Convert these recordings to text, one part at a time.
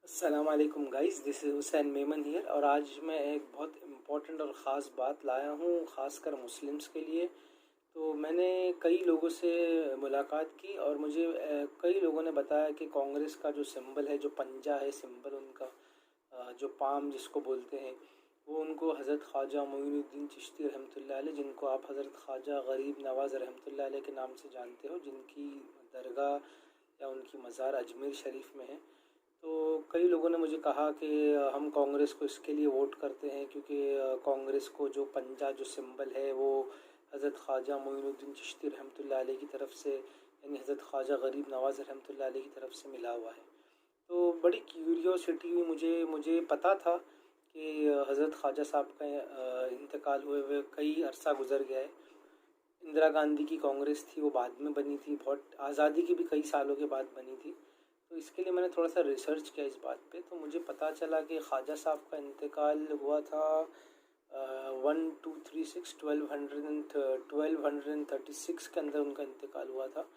अस्सलाम वालेकुम guys, this is Hussain Memon here. और आज मैं एक बहुत इम्पोर्टेंट और ख़ास बात लाया हूँ, ख़ासकर मुस्लिम्स के लिए। तो मैंने कई लोगों से मुलाकात की और मुझे कई लोगों ने बताया कि कांग्रेस का जो सिंबल है, जो पंजा है सिंबल उनका, जो पाम जिसको बोलते हैं, वो उनको हज़रत ख्वाजा मोइनुद्दीन चिश्ती रहमतुल्लाह अलैह, जिनको आप हज़रत ख्वाजा गरीब नवाज़ रहमतुल्लाह अलैह के नाम से जानते हो, जिनकी दरगाह या उनकी मज़ार अजमेर शरीफ में है। तो कई लोगों ने मुझे कहा कि हम कांग्रेस को इसके लिए वोट करते हैं क्योंकि कांग्रेस को जो पंजा जो सिंबल है वो हज़रत ख्वाजा मोइनुद्दीन चिश्ती रहमतुल्लाह अलैह की तरफ से, यानी हज़रत ख्वाजा गरीब नवाज़ रहमतुल्लाह अलैह की तरफ से मिला हुआ है। तो बड़ी क्यूरियोसिटी हुई मुझे पता था कि हज़रत ख्वाजा साहब का इंतकाल हुए कई अरसा गुज़र गया है। इंदिरा गांधी की कांग्रेस थी, वो बाद में बनी थी, बहुत आज़ादी की भी कई सालों के बाद बनी थी। तो इसके लिए मैंने थोड़ा सा रिसर्च किया इस बात पे, तो मुझे पता चला कि ख्वाजा साहब का इंतकाल हुआ था 1236 1236 के अंदर उनका इंतकाल हुआ था।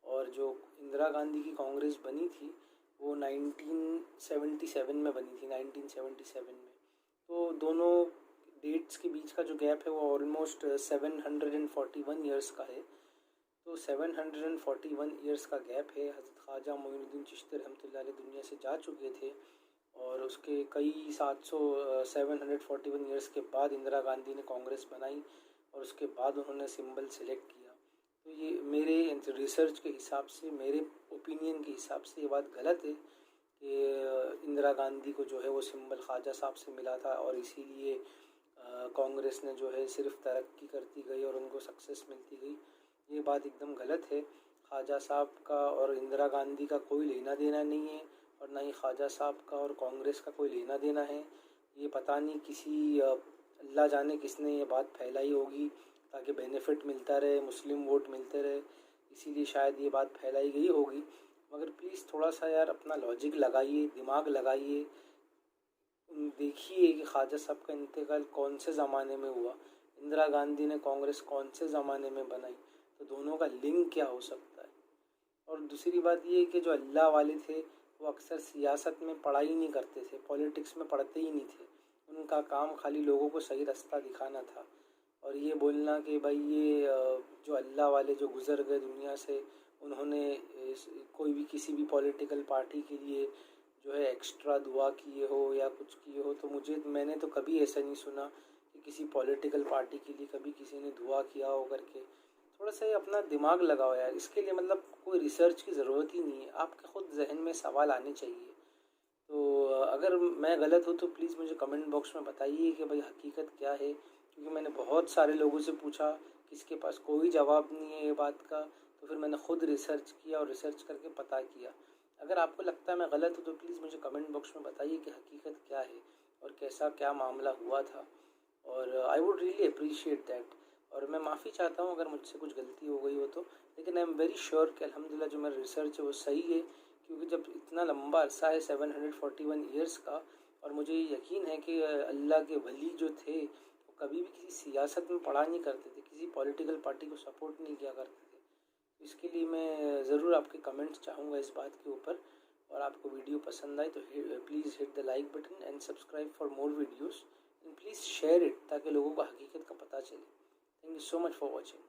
और जो इंदिरा गांधी की कांग्रेस बनी थी वो 1977 में बनी थी, 1977 में। तो दोनों डेट्स के बीच का जो गैप है वो ऑलमोस्ट 741 ईयर्स का है। तो 741 ईयर्स का गैप है। हज़रत ख्वाजा मोइनुद्दीन चिश्ती रहमतुल्लाह अलैह दुनिया से जा चुके थे और उसके कई 741 ईयर्स के बाद इंदिरा गांधी ने कांग्रेस बनाई और उसके बाद उन्होंने सिंबल सेलेक्ट किया। तो ये मेरे रिसर्च के हिसाब से, मेरे ओपिनियन के हिसाब से ये बात गलत है कि इंदिरा गांधी को जो है वो सिंबल ख्वाजा साहब से मिला था और इसीलिए कांग्रेस ने जो है सिर्फ तरक्की करती गई और उनको सक्सेस मिलती गई। ये बात एकदम गलत है। ख्वाजा साहब का और इंदिरा गांधी का कोई लेना देना नहीं है और ना ही ख्वाजा साहब का और कांग्रेस का कोई लेना देना है। ये पता नहीं किसी अल्लाह जाने किसने ये बात फैलाई होगी ताकि बेनिफिट मिलता रहे, मुस्लिम वोट मिलते रहे, इसीलिए शायद ये बात फैलाई गई होगी। मगर प्लीज़ थोड़ा सा यार अपना लॉजिक लगाइए, दिमाग लगाइए, देखिए कि ख्वाजा साहब का इंतकाल कौन से ज़माने में हुआ, इंदिरा गांधी ने कांग्रेस कौन से ज़माने में बनाई, तो दोनों का लिंक क्या हो सकता है। और दूसरी बात ये है कि जो अल्लाह वाले थे वो अक्सर सियासत में पढ़ा ही नहीं करते थे, पॉलिटिक्स में पढ़ते ही नहीं थे। उनका काम खाली लोगों को सही रास्ता दिखाना था। और ये बोलना कि भाई ये जो अल्लाह वाले जो गुज़र गए दुनिया से, उन्होंने कोई भी किसी भी पॉलिटिकल पार्टी के लिए जो है एक्स्ट्रा दुआ किए हो या कुछ किए हो, तो मैंने तो कभी ऐसा नहीं सुना कि किसी पॉलिटिकल पार्टी के लिए कभी किसी ने दुआ किया हो करके। थोड़ा सा ये अपना दिमाग लगाओ यार, इसके लिए मतलब कोई रिसर्च की ज़रूरत ही नहीं है, आपके ख़ुद जहन में सवाल आने चाहिए। तो अगर मैं गलत हूँ तो प्लीज़ मुझे कमेंट बॉक्स में बताइए कि भाई हकीकत क्या है, क्योंकि मैंने बहुत सारे लोगों से पूछा, किसके पास कोई जवाब नहीं है ये बात का। तो फिर मैंने ख़ुद रिसर्च किया और रिसर्च करके पता किया। अगर आपको लगता है मैं गलत हूँ तो प्लीज़ मुझे कमेंट बॉक्स में बताइए कि हकीकत क्या है और कैसा क्या मामला हुआ था, और I would really appreciate that. और मैं माफ़ी चाहता हूँ अगर मुझसे कुछ गलती हो गई हो तो, लेकिन आई एम वेरी श्योर कि अल्हम्दुलिल्लाह जो मेरा रिसर्च है वो सही है, क्योंकि जब इतना लंबा अरसा है 741 ईयर्स का, और मुझे यकीन है कि अल्लाह के वली जो थे वो कभी भी किसी सियासत में पढ़ा नहीं करते थे, किसी पॉलिटिकल पार्टी को सपोर्ट नहीं किया करते थे। इसके लिए मैं ज़रूर आपके कमेंट्स चाहूँगा इस बात के ऊपर। और आपको वीडियो पसंद आए तो please hit the like button and subscribe for more videos and please share it ताकि लोगों को हकीकत का पता चले। Thank you so much for watching.